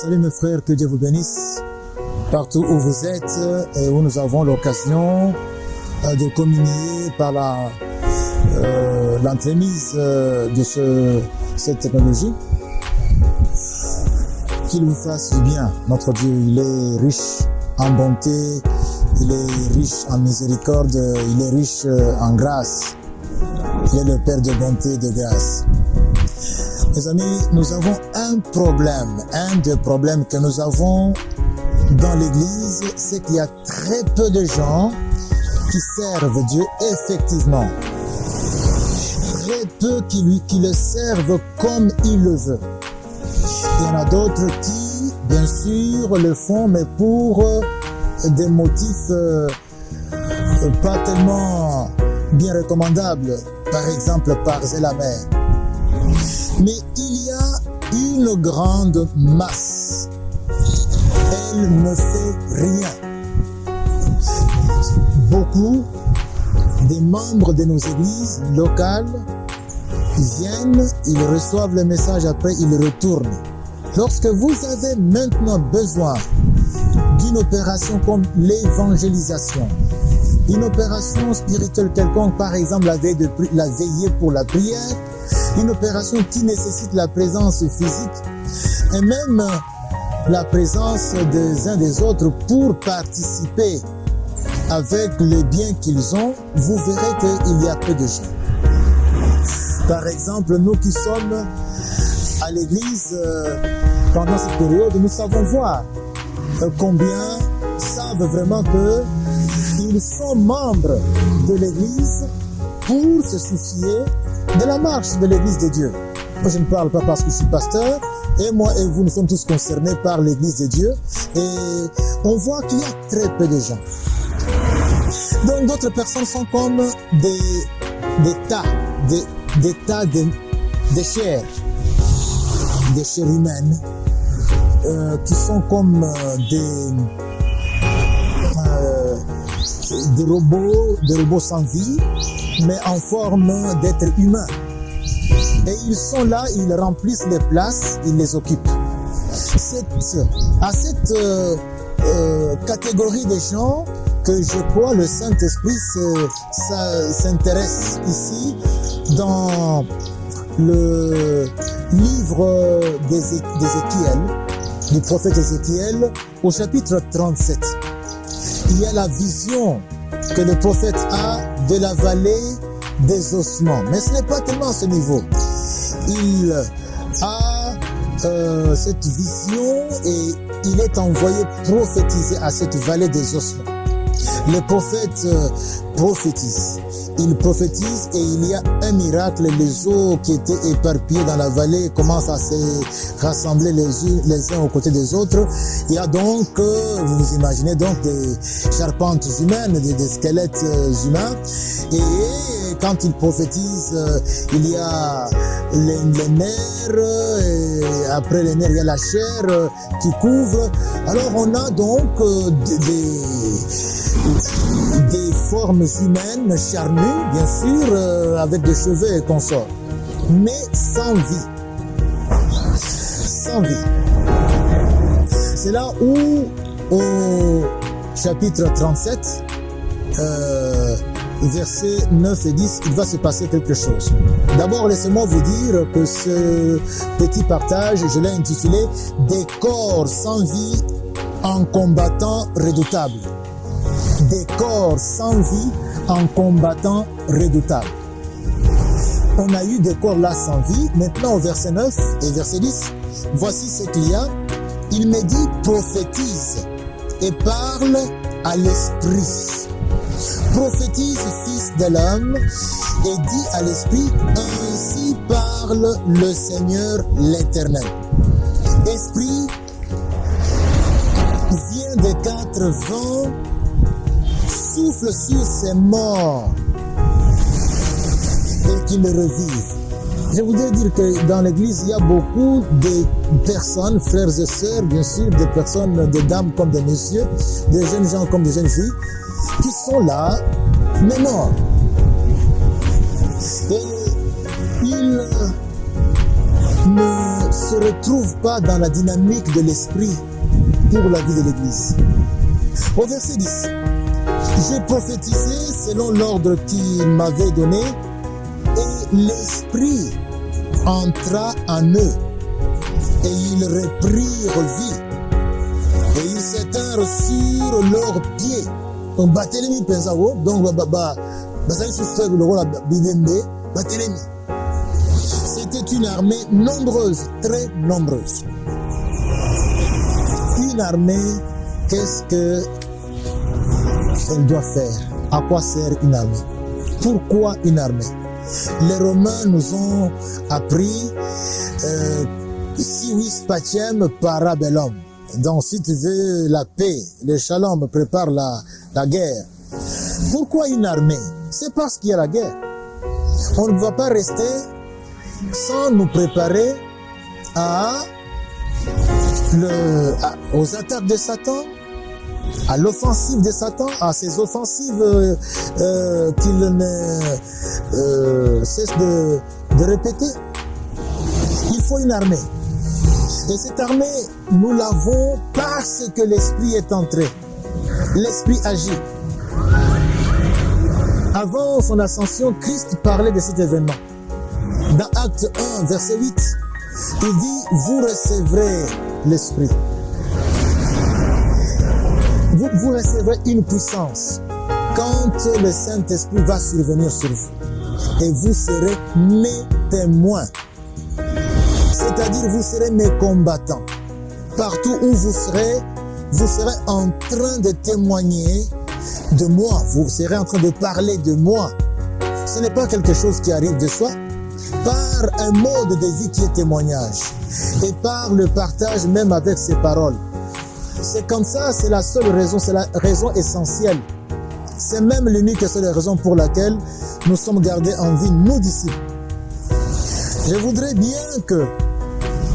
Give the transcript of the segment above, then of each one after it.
Salut mes frères, que Dieu vous bénisse partout où vous êtes et où nous avons l'occasion de communier par l'entremise de cette technologie. Qu'il vous fasse du bien. Notre Dieu, il est riche en bonté, il est riche en miséricorde, il est riche en grâce. Il est le Père de bonté et de grâce. Mes amis, nous avons un des problèmes que nous avons dans l'Église, c'est qu'il y a très peu de gens qui servent Dieu effectivement. Très peu qui le servent comme il le veut. Il y en a d'autres qui, bien sûr, le font, mais pour des motifs pas tellement bien recommandables. Par exemple, par la mer. Mais il y a une grande masse. Elle ne fait rien. Beaucoup des membres de nos églises locales viennent, ils reçoivent le message, après ils retournent. Lorsque vous avez maintenant besoin d'une opération comme l'évangélisation, une opération spirituelle quelconque, par exemple la veillée pour la prière, une opération qui nécessite la présence physique et même la présence des uns des autres pour participer avec les biens qu'ils ont, vous verrez qu'il y a peu de gens. Par exemple, nous qui sommes à l'église pendant cette période, nous savons voir combien savent vraiment qu'ils sont membres de l'église pour se soucier de la marche de l'église de Dieu. Moi, je ne parle pas parce que je suis pasteur, et moi et vous, nous sommes tous concernés par l'église de Dieu, et on voit qu'il y a très peu de gens. Donc, d'autres personnes sont comme des tas de chair humaine, qui sont comme des robots sans vie, mais en forme d'êtres humains. Et ils sont là, ils remplissent les places, ils les occupent. À cette catégorie de gens que je crois le Saint-Esprit s'intéresse ici dans le livre d'Ézéchiel, du prophète Ézéchiel, au chapitre 37. Il y a la vision que le prophète a de la vallée des ossements. Mais ce n'est pas tellement à ce niveau. Il a cette vision et il est envoyé prophétiser à cette vallée des ossements. Le prophète prophétise. Il prophétise et il y a un miracle. Les eaux qui étaient éparpillées dans la vallée commencent à se rassembler les uns aux côtés des autres. Il y a donc, vous vous imaginez donc des charpentes humaines, des squelettes humains. Et quand il prophétise, il y a les nerfs, et après les nerfs, il y a la chair qui couvre. Alors on a donc des formes humaines charnues, bien sûr, avec des cheveux et consorts, mais sans vie. Sans vie. C'est là où, au chapitre 37, versets 9 et 10, il va se passer quelque chose. D'abord, laissez-moi vous dire que ce petit partage, je l'ai intitulé « Des corps sans vie en combattant redoutable ». Des corps sans vie en combattant redoutable. On a eu des corps là sans vie. Maintenant au verset 9 et verset 10, voici ce qu'il y a. Il me dit, prophétise et parle à l'esprit. Prophétise, fils de l'homme, et dis à l'esprit, ainsi parle le Seigneur l'Éternel. Esprit, viens des quatre vents, souffle sur ces morts et qu'ils revivent. Je voudrais dire que dans l'église, il y a beaucoup de personnes, frères et sœurs, bien sûr, des personnes, des dames comme des messieurs, des jeunes gens comme des jeunes filles, qui sont là, mais morts. Et ils ne se retrouve pas dans la dynamique de l'esprit pour la vie de l'Église. Au verset 10, j'ai prophétisé selon l'ordre qu'il m'avait donné et l'Esprit entra en eux et ils reprirent vie et ils s'étinrent sur leurs pieds. Donc, batelemi pensao, donc, c'était une armée nombreuse, très nombreuse. Une armée, qu'est-ce qu'elle doit faire? À quoi sert une armée? Pourquoi une armée? Les Romains nous ont appris si vis pacem para bellum. Donc si tu veux la paix, le shalom prépare la guerre. Pourquoi une armée? C'est parce qu'il y a la guerre. On ne va pas rester sans nous préparer aux attaques de Satan, à l'offensive de Satan, à ces offensives qu'il ne cesse de répéter. Il faut une armée. Et cette armée, nous l'avons parce que l'Esprit est entré. L'Esprit agit. Avant son ascension, Christ parlait de cet événement. Dans Acte 1, verset 8, il dit, vous recevrez l'Esprit. Vous recevrez une puissance quand le Saint-Esprit va survenir sur vous. Et vous serez mes témoins. C'est-à-dire, vous serez mes combattants. Partout où vous serez en train de témoigner de moi. Vous serez en train de parler de moi. Ce n'est pas quelque chose qui arrive de soi. Par un mode de vie qui est témoignage. Et par le partage même avec ses paroles. C'est comme ça, c'est la seule raison, c'est la raison essentielle. C'est même l'unique et seule raison pour laquelle nous sommes gardés en vie, nous disciples. Je voudrais bien que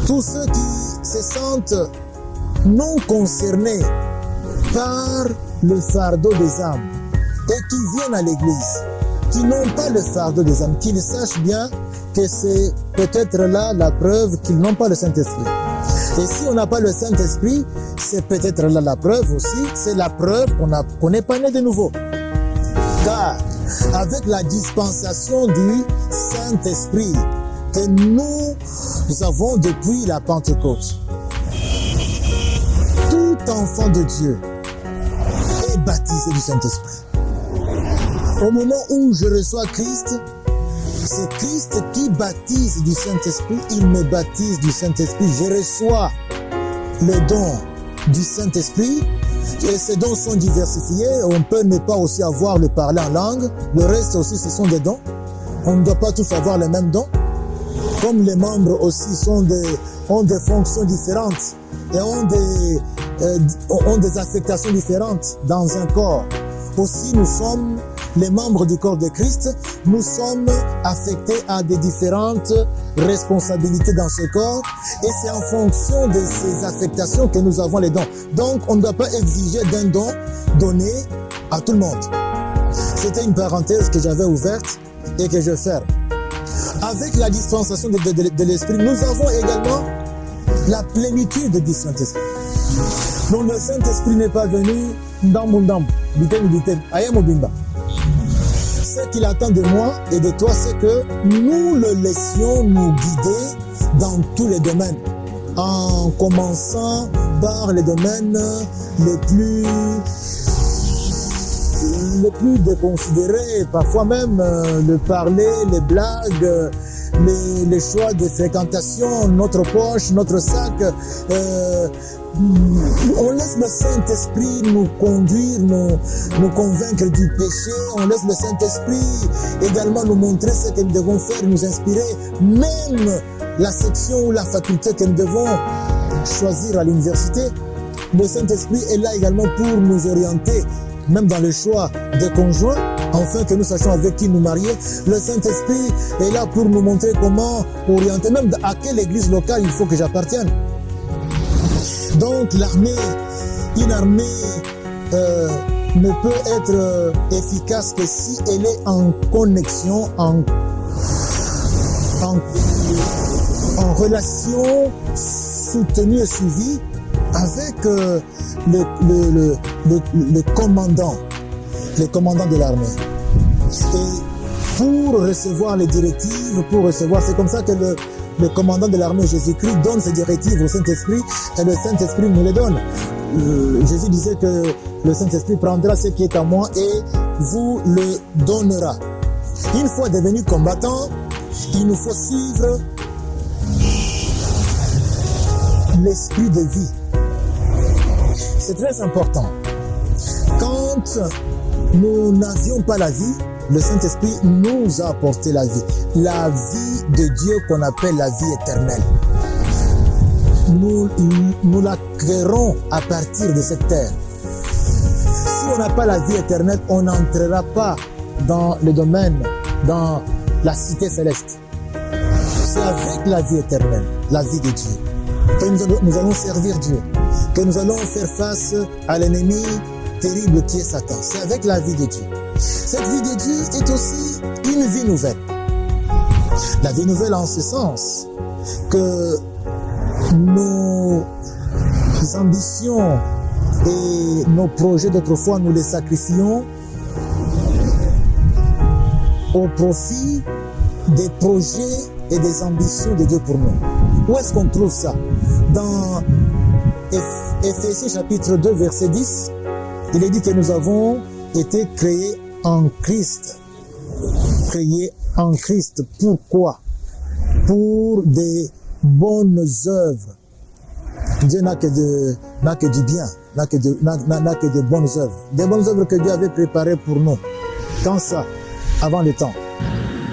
tous ceux qui se sentent non concernés par le fardeau des âmes et qui viennent à l'église, qui n'ont pas le fardeau des âmes, qu'ils sachent bien que c'est peut-être là la preuve qu'ils n'ont pas le Saint-Esprit. Et si on n'a pas le Saint-Esprit, c'est peut-être là la preuve aussi, c'est la preuve qu'on n'est pas né de nouveau. Car avec la dispensation du Saint-Esprit que nous avons depuis la Pentecôte, tout enfant de Dieu est baptisé du Saint-Esprit. Au moment où je reçois Christ, c'est Christ qui baptise du Saint-Esprit, il me baptise du Saint-Esprit. Je reçois le don du Saint-Esprit et ces dons sont diversifiés. On peut ne pas aussi avoir le parler en langue. Le reste aussi, ce sont des dons. On ne doit pas tous avoir les mêmes dons. Comme les membres aussi ont des fonctions différentes et ont des affectations différentes dans un corps. Aussi, nous sommes les membres du corps de Christ, nous sommes affectés à des différentes responsabilités dans ce corps et c'est en fonction de ces affectations que nous avons les dons. Donc, on ne doit pas exiger d'un don donné à tout le monde. C'était une parenthèse que j'avais ouverte et que je ferme. Avec la dispensation de l'Esprit, nous avons également la plénitude du Saint-Esprit. Donc, le Saint-Esprit n'est pas venu ndambundam, bitem bitem, ayemo bimba. Ce qu'il attend de moi et de toi, c'est que nous le laissions nous guider dans tous les domaines, en commençant par les domaines les plus déconsidérés, parfois même le parler, les blagues, les choix de fréquentation, notre poche, notre sac. On laisse le Saint-Esprit nous conduire, nous convaincre du péché. On laisse le Saint-Esprit également nous montrer ce que nous devons faire, nous inspirer. Même la section ou la faculté que nous devons choisir à l'université, le Saint-Esprit est là également pour nous orienter, même dans le choix des conjoints, afin que nous sachions avec qui nous marier. Le Saint-Esprit est là pour nous montrer comment orienter, même à quelle église locale il faut que j'appartienne. Donc une armée ne peut être efficace que si elle est en connexion, en relation soutenue et suivie avec le commandant de l'armée. Et pour recevoir les directives, c'est comme ça que le commandant de l'armée Jésus-Christ donne ses directives au Saint-Esprit et le Saint-Esprit nous les donne. Jésus disait que le Saint-Esprit prendra ce qui est à moi et vous le donnera. Une fois devenu combattant, il nous faut suivre l'esprit de vie. C'est très important. Quand nous n'avions pas la vie, le Saint-Esprit nous a apporté la vie. La vie de Dieu qu'on appelle la vie éternelle. Nous la créerons à partir de cette terre. Si on n'a pas la vie éternelle, on n'entrera pas dans le domaine, dans la cité céleste. C'est avec la vie éternelle, la vie de Dieu, que nous allons servir Dieu, que nous allons faire face à l'ennemi terrible qui est Satan. C'est avec la vie de Dieu. Cette vie de Dieu est aussi une vie nouvelle. La vie nouvelle en ce sens que nos ambitions et nos projets d'autrefois, nous les sacrifions au profit des projets et des ambitions de Dieu pour nous. Où est-ce qu'on trouve ça? Dans Éphésiens chapitre 2, verset 10, il est dit que nous avons été créés en Christ. Créés en Christ. Pourquoi? Pour des bonnes œuvres. Dieu n'a que du bien, n'a que de bonnes œuvres. Des bonnes œuvres que Dieu avait préparées pour nous. Quand ça? Avant le temps.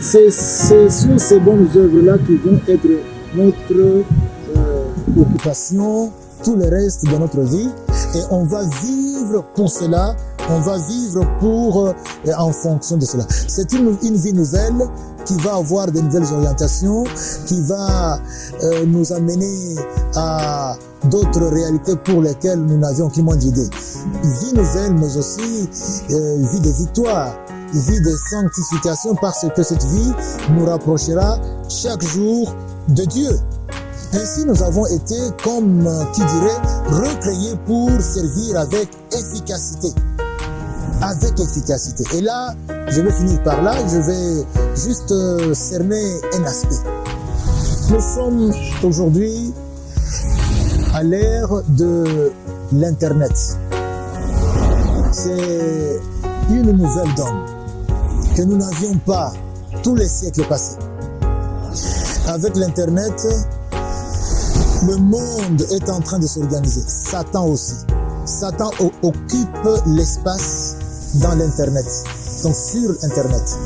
C'est sur ces bonnes œuvres-là qui vont être notre occupation, tout le reste de notre vie. Et on va vivre pour cela, on va vivre en fonction de cela. C'est une vie nouvelle qui va avoir de nouvelles orientations, qui va nous amener à d'autres réalités pour lesquelles nous n'avions qu'une moindre idée. Vie nouvelle, mais aussi vie de victoire, vie de sanctification, parce que cette vie nous rapprochera chaque jour de Dieu. Ainsi, nous avons été, comme qui dirait, recréés pour servir avec efficacité. Avec efficacité. Et là, je vais finir par là, je vais juste cerner un aspect. Nous sommes aujourd'hui à l'ère de l'Internet. C'est une nouvelle donne que nous n'avions pas tous les siècles passés. Avec l'Internet, le monde est en train de s'organiser. Satan aussi. Satan occupe l'espace dans l'Internet, donc sur Internet.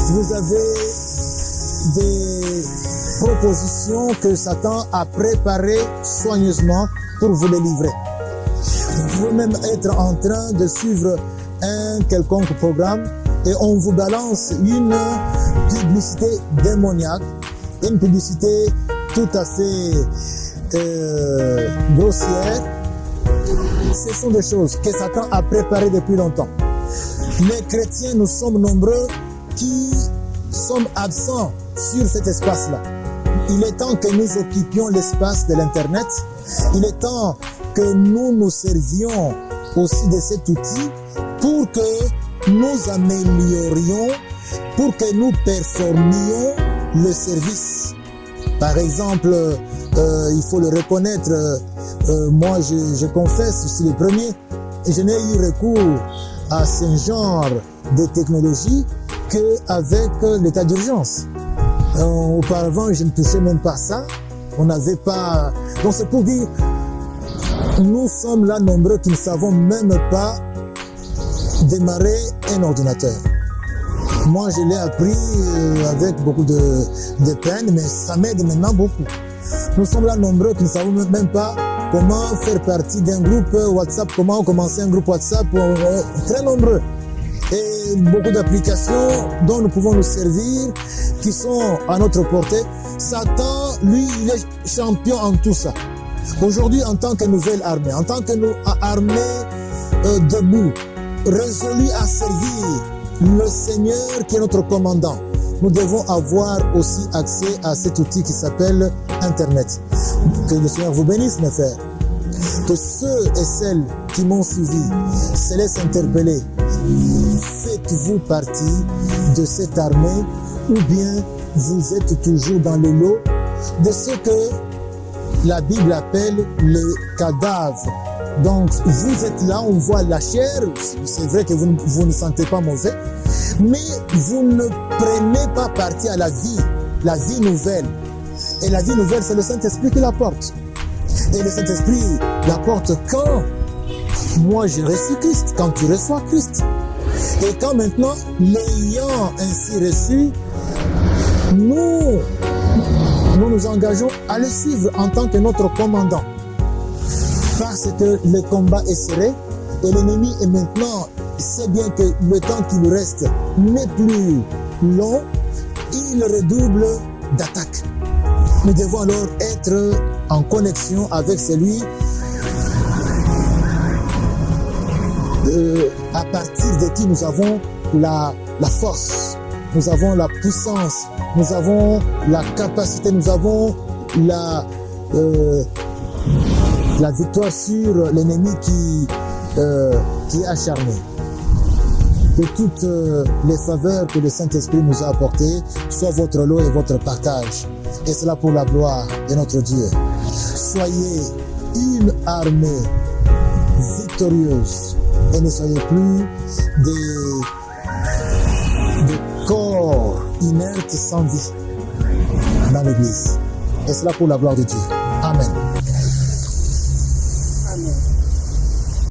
Vous avez des propositions que Satan a préparées soigneusement pour vous les livrer. Vous pouvez même être en train de suivre un quelconque programme et on vous balance une publicité démoniaque, une publicité tout à fait grossière. Ce sont des choses que Satan a préparées depuis longtemps. Les chrétiens, nous sommes nombreux qui sommes absents sur cet espace-là. Il est temps que nous occupions l'espace de l'Internet. Il est temps que nous nous servions aussi de cet outil pour que nous améliorions, pour que nous performions le service. Par exemple, il faut le reconnaître, moi je confesse, je suis le premier, et je n'ai eu recours à ce genre de technologie qu'avec l'état d'urgence. Auparavant, je ne touchais même pas ça, on n'avait pas... Donc c'est pour dire, nous sommes là nombreux qui ne savons même pas démarrer un ordinateur. Moi, je l'ai appris avec beaucoup de peine, mais ça m'aide maintenant beaucoup. Nous sommes là nombreux qui ne savons même pas comment faire partie d'un groupe WhatsApp, comment commencer un groupe WhatsApp, très nombreux. Et beaucoup d'applications dont nous pouvons nous servir, qui sont à notre portée. Satan, lui, il est champion en tout ça. Aujourd'hui, en tant que nouvelle armée, en tant que armée debout, résolue à servir le Seigneur qui est notre commandant, nous devons avoir aussi accès à cet outil qui s'appelle Internet. Que le Seigneur vous bénisse, mes frères. Que ceux et celles qui m'ont suivi se laissent interpeller. Faites-vous partie de cette armée ou bien vous êtes toujours dans le lot de ce que la Bible appelle les cadavres. Donc vous êtes là, on voit la chair, c'est vrai que vous ne sentez pas mauvais, mais vous ne prenez pas partie à la vie nouvelle. Et la vie nouvelle, c'est le Saint-Esprit qui la porte. Et le Saint-Esprit la porte quand moi j'ai reçu Christ, quand tu reçois Christ. Et quand maintenant, l'ayant ainsi reçu, nous nous engageons à le suivre en tant que notre commandant. Parce que le combat est serré et l'ennemi est maintenant, sait bien que le temps qui nous reste n'est plus long, il redouble d'attaques. Nous devons alors être en connexion avec celui à partir de qui nous avons la force, nous avons la puissance, nous avons la capacité, nous avons la victoire sur l'ennemi qui est acharné. Que toutes les faveurs que le Saint-Esprit nous a apportées soient votre lot et votre partage. Et cela pour la gloire de notre Dieu. Soyez une armée victorieuse et ne soyez plus des corps inertes sans vie dans l'Église. Et cela pour la gloire de Dieu. Amen. Amen.